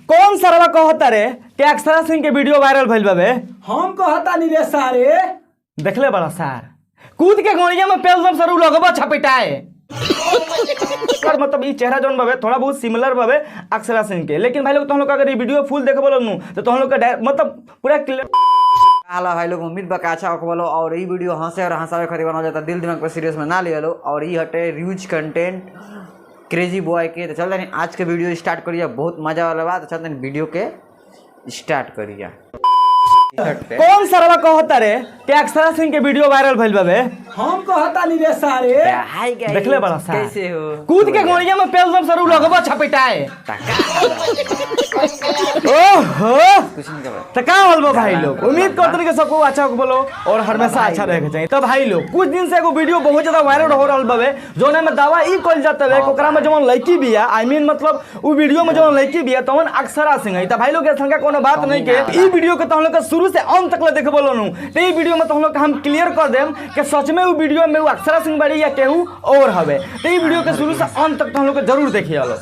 कौन सरवा कहता रे कि अक्षरा सिंह के वीडियो वायरल भइल बाबे? हम कहता नहीं रे सारे। देखले बड़ा सार कूद के गोड़िया में पेल दम सरू लगबा छपिटाए कर मतलब ई चेहरा जोन बाबे थोड़ा बहुत सिमिलर बाबे अक्षरा सिंह के, लेकिन भाई लोग तुम लोग अगर ये वीडियो फुल देखबो नु तो तुम लोग का मतलब पूरा क्लियर हाला भाई लोग उम्मीद बा अच्छा हो बोलो। और ये वीडियो हंसे और हंसावे खातिर बना जाता, दिल दिमाग पर सीरियस में ना लिया लो। और ये हटे ह्यूज कंटेंट क्रेजी बॉय के। तो चलते नहीं आज के वीडियो स्टार्ट करिए, बहुत मजा वाला बात। चलते नहीं वीडियो के स्टार्ट करिए। कौन सरवा कहता रे कि अक्षरा सिंह के वीडियो वायरल भइल बाबे? हम कहता नहीं रे सारे। हाय गाइस, देखले बड़ा सार कैसे हो? कूद के गोड़िया में पेल दम सरू लगबा छपिटाए ओहो कुछ नहीं कर तो का बोलबो भाई लोग। उम्मीद करते हैं कि सबको अच्छा बोलो और हमेशा अच्छा रहेगा चाहिए। तो भाई लोग कुछ दिन से एगो वीडियो बहुत ज्यादा वायरल हो रहल बाबे, जोने में दावा ई कइल जाता है ओकरा में जवन लड़की बिया, आई मीन मतलब उ वीडियो में जवन लड़की बिया तवन अक्षरा सिंह है। तो भाई लोग संख्या कोनो बात नहीं के ई वीडियो के तुम लोग शुरू से अंत तक ले देखबो नु तो ई वीडियो में तुम लोग हम क्लियर कर देम कि सच में उ वीडियो में उ अक्षरा सिंह बड़ी या केहू और हवे। तो ई वीडियो के शुरू से अंत तक तुम लोग जरूर देखिए लो।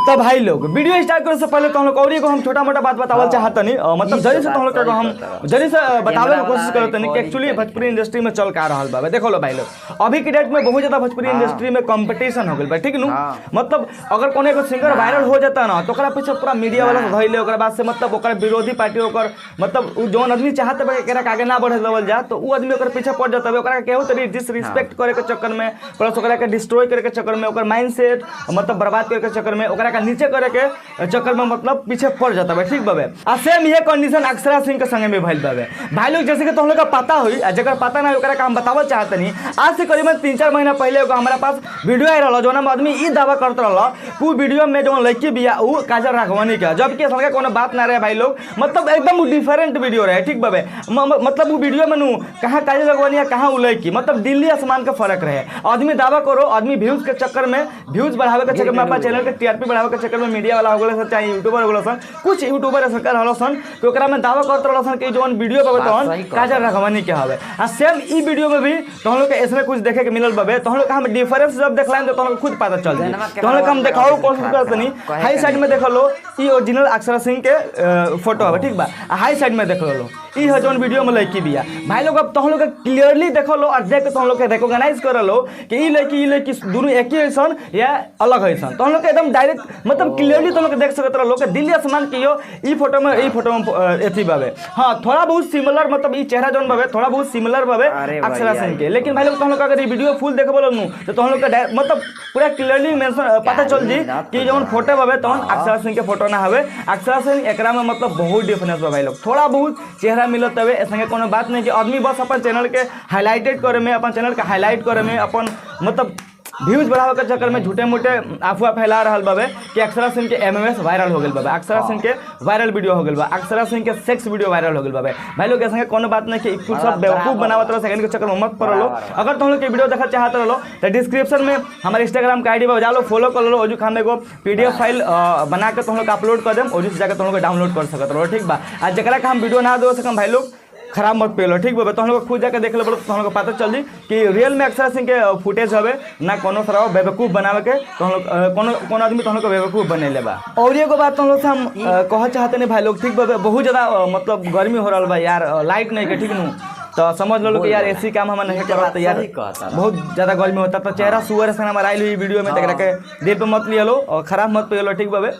तो भाई लोग वीडियो स्टार्ट करने से पहले तुम लोग और एगो हम छोटा मोटा बात बतावल चाहत नहीं, मतलब जल्दी से तुम लोग को हम जल्दी से बतावे की कोशिश करते नहीं कि एक्चुअली भोजपुरी इंडस्ट्री में चल का रहल बा। देखो लो भाई लोग अभी के डेट में बहुत ज्यादा भोजपुरी इंडस्ट्री में कंपटीशन हो गइल बा, ठीक नु। मतलब अगर कोनो एगो सिंगर वायरल हो जाता ना तो ओकरा पीछे पूरा मीडिया वाला धइले, ओकरा बाद से मतलब ओकरा विरोधी पार्टी ओकर मतलब उ जोन आदमी चाहत बा कि एकरा आगे ना बढ़े देवल जा तो उ आदमी ओकर पीछे पड़ जाता है, ओकरा केहू तरी डिसरिस्पेक्ट करे के चक्कर में प्लस ओकरा के डिस्ट्रॉय करे के चक्कर में ओकर माइंडसेट मतलब बर्बाद करे के चक्कर में ओकरा के नीचे करे के चक्कर में मतलब पीछे पड़ जाता है, ठीक बाबे। आ सेम ये कंडीशन अक्षरा सिंह के संगे में भइल बाबे। भाई लोग जैसे कि तुम लोग का पता हुई जगह पता ना ओकरा का हम बतावल चाहते नहीं, आज से करीबन 3-4 महीना पहले एगो हमारा पास वीडियो आ रहल जोना में आदमी ई दावा करत रहल उ वीडियो में जो लड़की बिया उ काजल राघवानी का, जबकि संगे कोनो बात ना रहे भाई लोग, मतलब एकदम डिफरेंट वीडियो रहे, ठीक बाबे। मतलब उ वीडियो में नु कहां काजल राघवानी है कहां उ लड़की, मतलब दिल्ली आसमान का फर्क रहे। आदमी दावा करो आदमी व्यूज के चक्कर में व्यूज बढ़ावे के चक्कर में अपना चैनल के टीआरपी बढ़ावे के चक्कर में मीडिया वाला हो गए सन चाहे यूट्यूबर हो गए सन, कुछ यूट्यूबर सरकार हलो सन कि ओकरा में दावा करत रहल सन कि जोन वीडियो बाबे तहन काजल राघवानी के हवे। आ सेम ई वीडियो में भी तुम लोग के इसमें कुछ देखे के मिलल बाबे। तुम लोग हम डिफरेंस जब देखलाइन तो तुम लोग खुद पता चल जाई। तुम लोग हम देखाओ कोशिश करत नहीं, हाई साइड में देख लो ई ओरिजिनल अक्षरा सिंह के फोटो हवे, ठीक बा। हाई साइड में देख लो ई है जोन वीडियो में लड़की बिया। भाई लोग अब तुम लोग क्लियरली देखो लो और देख के तुम लोग के रिकॉग्नाइज कर लो कि ई लड़की दोनों एक ही ऐसन या अलग ऐसन। तुम लोग के एकदम डायरेक्ट मतलब क्लियरली तुम लोग देख सकत रहो कि दिल्ली आसमान की यो ई फोटो में एथी बाबे। हां थोड़ा बहुत सिमिलर मतलब ई चेहरा जोन बाबे थोड़ा बहुत सिमिलर बाबे अक्षरा सिंह के, लेकिन भाई लोग तुम लोग अगर ये वीडियो फुल देखबो लो नु तो तुम लोग का मतलब पूरा क्लियरली मेंशन पता चल जी कि जोन फोटो बाबे तहन अक्षरा सिंह के फोटो ना हवे। अक्षरा सिंह एकरा में मतलब बहुत डिफरेंस बा भाई लोग, थोड़ा बहुत चेहरा मिलत हवे, संगे कोनो बात नहीं कि आदमी बस अपन चैनल के हाईलाइटेड करे में अपन चैनल के हाईलाइट करे में अपन मतलब व्यूज बढ़ावे के चक्कर में झूठे मूठे अफवाह फैला रहल बाबे कि अक्षरा सिंह के एमएमएस वायरल हो गेल बाबे, अक्षरा सिंह के वायरल वीडियो हो गेल बा, अक्षरा सिंह के सेक्स वीडियो वायरल हो गेल बाबे। भाई लोग संगे कोनो बात नहीं कि कुछ सब बेवकूफ बनावत रहो सेकंड के चक्कर में मत पड़ लो। अगर तुम लोग के वीडियो देखा चाहत रहो तो डिस्क्रिप्शन में हमारे इंस्टाग्राम का आईडी जा लो, फॉलो कर लो। ओजू हम एगो पीडीएफ फाइल बना के तुम लोग अपलोड कर देम, ओजू से जाकर तुम लोग डाउनलोड कर सकत रहो, ठीक बा। आज जकरा का हम वीडियो ना दे सकम भाई लोग खराब मत पेलो, ठीक बा। तुम लोग खुद जाकर देख लो तुम लोग पता चल जी कि रियल में अक्षरा सिंह के फुटेज हवे ना कोनो तरह बेवकूफ बनावे के तुम लोग कोनो आदमी तुम लोग को बेवकूफ बने लेबा। और एगो बात तुम लोग से हम कह चाहते नहीं भाई लोग, ठीक बा। बहुत ज्यादा मतलब गर्मी हो रहा बा यार, लाइट नहीं के, ठीक नु तो समझ लो कि यार ऐसी काम हम नहीं करत तो यार बहुत ज्यादा गर्मी होता तो चेहरा सुअर से हमारा आई हुई वीडियो में तक के दिल पे मत लिया लो और खराब मत पे लो, ठीक बाबे।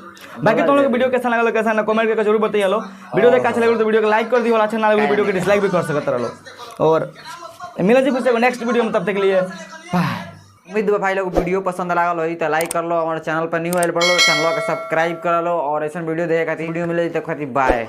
बाकी तुम लोग वीडियो कैसा लगा कैसा ना कमेंट करके जरूर बताइए लो। वीडियो देख अच्छा लगे तो वीडियो को लाइक कर दियो, अच्छा ना लगे वीडियो को डिसलाइक भी कर सकते रहो। और मिला जी कुछ नेक्स्ट वीडियो में, तब तक के लिए बाय। उम्मीद भाई लोग वीडियो पसंद लागल हो तो लाइक कर लो, हमारे चैनल पर न्यू आइल पढ़ लो, चैनल को सब्सक्राइब कर लो और ऐसा वीडियो देखे खातिर वीडियो मिले तो खातिर बाय।